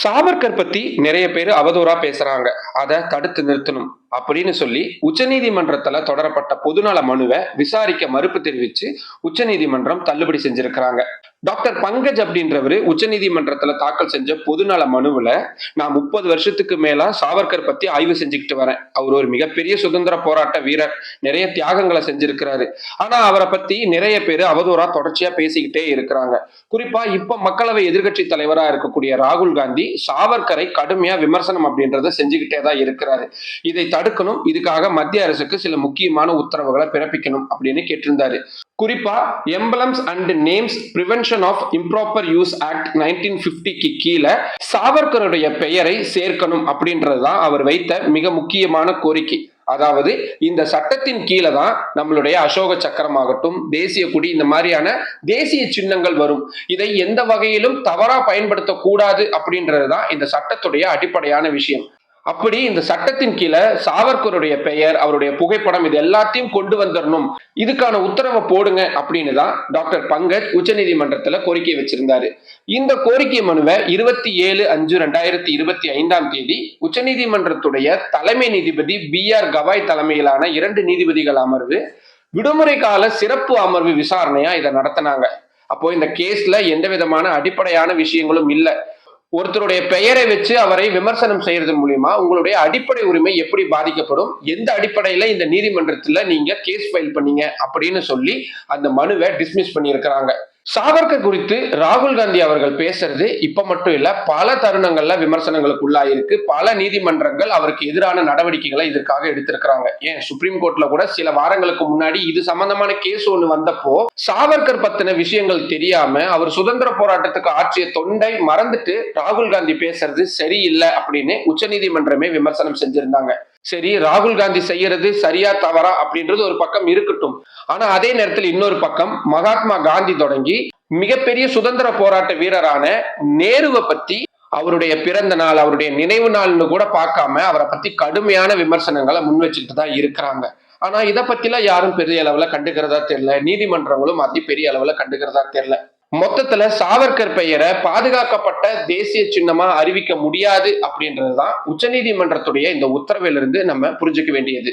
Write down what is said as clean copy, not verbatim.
சாவர்கர் பத்தி நிறைய பேர் அவதூறா பேசுறாங்க. அத தடுத்து நிறுத்தணும் அப்படின்னு சொல்லி உச்சநீதிமன்றத்துல தொடரப்பட்ட பொதுநல மனுவை விசாரிக்க மறுப்பு தெரிவிச்சு உச்சநீதிமன்றம் தள்ளுபடி செஞ்சிருக்கிறாங்க. டாக்டர் பங்கஜ் அப்படின்றவரு உச்சநீதிமன்றத்துல தாக்கல் செஞ்ச பொதுநல மனுவுல, நான் 30 வருஷத்துக்கு மேலா சாவர்கர் பத்தி ஆய்வு செஞ்சுக்கிட்டு வரேன். அவர் ஒரு மிகப்பெரிய சுதந்திர போராட்ட வீரர், நிறைய தியாகங்களை செஞ்சிருக்கிறாரு. ஆனா அவரை பத்தி நிறைய பேர் அவதூறா தொடர்ச்சியா பேசிக்கிட்டே இருக்கிறாங்க. குறிப்பா இப்ப மக்களவை எதிர்க்கட்சி தலைவரா இருக்கக்கூடிய ராகுல் காந்தி சாவர்கரை கடுமையா விமர்சனம் அப்படின்றத செஞ்சுக்கிட்டே தான் இருக்கிறாரு. இதை தடுக்கணும், இதுக்காக மத்திய அரசுக்கு சில முக்கியமான உத்தரவுகளை பிறப்பிக்கணும் அப்படின்னு கேட்டிருந்தாரு. குறிப்பா emblems and names prevention of improper use act 1950க்கு கீழே சாவர்கருடைய பெயரை சேர்க்கணும் அப்படின்றதுதான் அவர் வைத்த மிக முக்கியமான கோரிக்கை. அதாவது இந்த சட்டத்தின் கீழே தான் நம்மளுடைய அசோக சக்கரம் ஆகட்டும், தேசிய கொடி, இந்த மாதிரியான தேசிய சின்னங்கள் வரும். இதை எந்த வகையிலும் தவறா பயன்படுத்தக்கூடாது அப்படின்றதுதான் இந்த சட்டத்துடைய அடிப்படையான விஷயம். அப்படி இந்த சட்டத்தின் கீழே சாவர்கருடைய பெயர், அவருடைய புகைப்படம், இது எல்லாத்தையும் கொண்டு வந்துடணும், இதுக்கான உத்தரவை போடுங்க அப்படின்னு தான் டாக்டர் பங்கஜ் உச்சநீதிமன்றத்துல கோரிக்கை வச்சிருந்தாரு. இந்த கோரிக்கை மனுவை 27/5/2025 உச்சநீதிமன்றத்துடைய தலைமை நீதிபதி BR கவாய் தலைமையிலான 2 நீதிபதிகள் அமர்வு விடுமுறை கால சிறப்பு அமர்வு விசாரணையா இதை நடத்தினாங்க. அப்போ இந்த கேஸ்ல எந்த விதமான அடிப்படையான விஷயங்களும் இல்லை. ஒருத்தருடைய பெயரை வச்சு அவரை விமர்சனம் செய்யறது மூலியமா உங்களுடைய அடிப்படை உரிமை எப்படி பாதிக்கப்படும், எந்த அடிப்படையில இந்த நீதிமன்றத்துல நீங்க கேஸ் ஃபைல் பண்ணீங்க அப்படின்னு சொல்லி அந்த மனுவை டிஸ்மிஸ் பண்ணியிருக்கிறாங்க. சாவர்கர் குறித்து ராகுல் காந்தி அவர்கள் பேசுறது இப்ப மட்டும் இல்ல, பல தருணங்கள்ல விமர்சனங்களுக்கு உள்ளாயிருக்கு. பல நீதிமன்றங்கள் அவருக்கு எதிரான நடவடிக்கைகளை இதற்காக எடுத்திருக்கிறாங்க. ஏன் சுப்ரீம் கோர்ட்ல கூட சில வாரங்களுக்கு முன்னாடி இது சம்பந்தமான கேஸ் ஒண்ணு வந்தப்போ சாவர்கர் பத்தின விஷயங்கள் தெரியாம அவர் சுதந்திர போராட்டத்துக்கு ஆற்றிய தொண்டை மறந்துட்டு ராகுல் காந்தி பேசுறது சரியில்லை அப்படின்னு உச்சநீதிமன்றமே விமர்சனம் செஞ்சிருந்தாங்க. சரி, ராகுல் காந்தி செய்யறது சரியா தவறா அப்படின்றது ஒரு பக்கம் இருக்கட்டும். ஆனா அதே நேரத்தில் இன்னொரு பக்கம் மகாத்மா காந்தி தொடங்கி மிகப்பெரிய சுதந்திர போராட்ட வீரரான நேருவை பத்தி, அவருடைய பிறந்த நாள், அவருடைய நினைவு நாள்னு கூட பார்க்காம அவரை பத்தி கடுமையான விமர்சனங்களை முன் வச்சுக்கிட்டு தான் இருக்கிறாங்க. ஆனா இதை பத்திலாம் யாரும் பெரிய அளவுல கண்டுக்கிறதா தெரியல. நீதிமன்றங்களும் அதி பெரிய அளவுல கண்டுக்கிறதா தெரியல. மொத்தத்துல சாவர்கர் பெயரை பாதுகாக்கப்பட்ட தேசிய சின்னமா அறிவிக்க முடியாது அப்படின்றதுதான் உச்சநீதிமன்றத்துடைய இந்த உத்தரவிலிருந்து நம்ம புரிஞ்சுக்க வேண்டியது.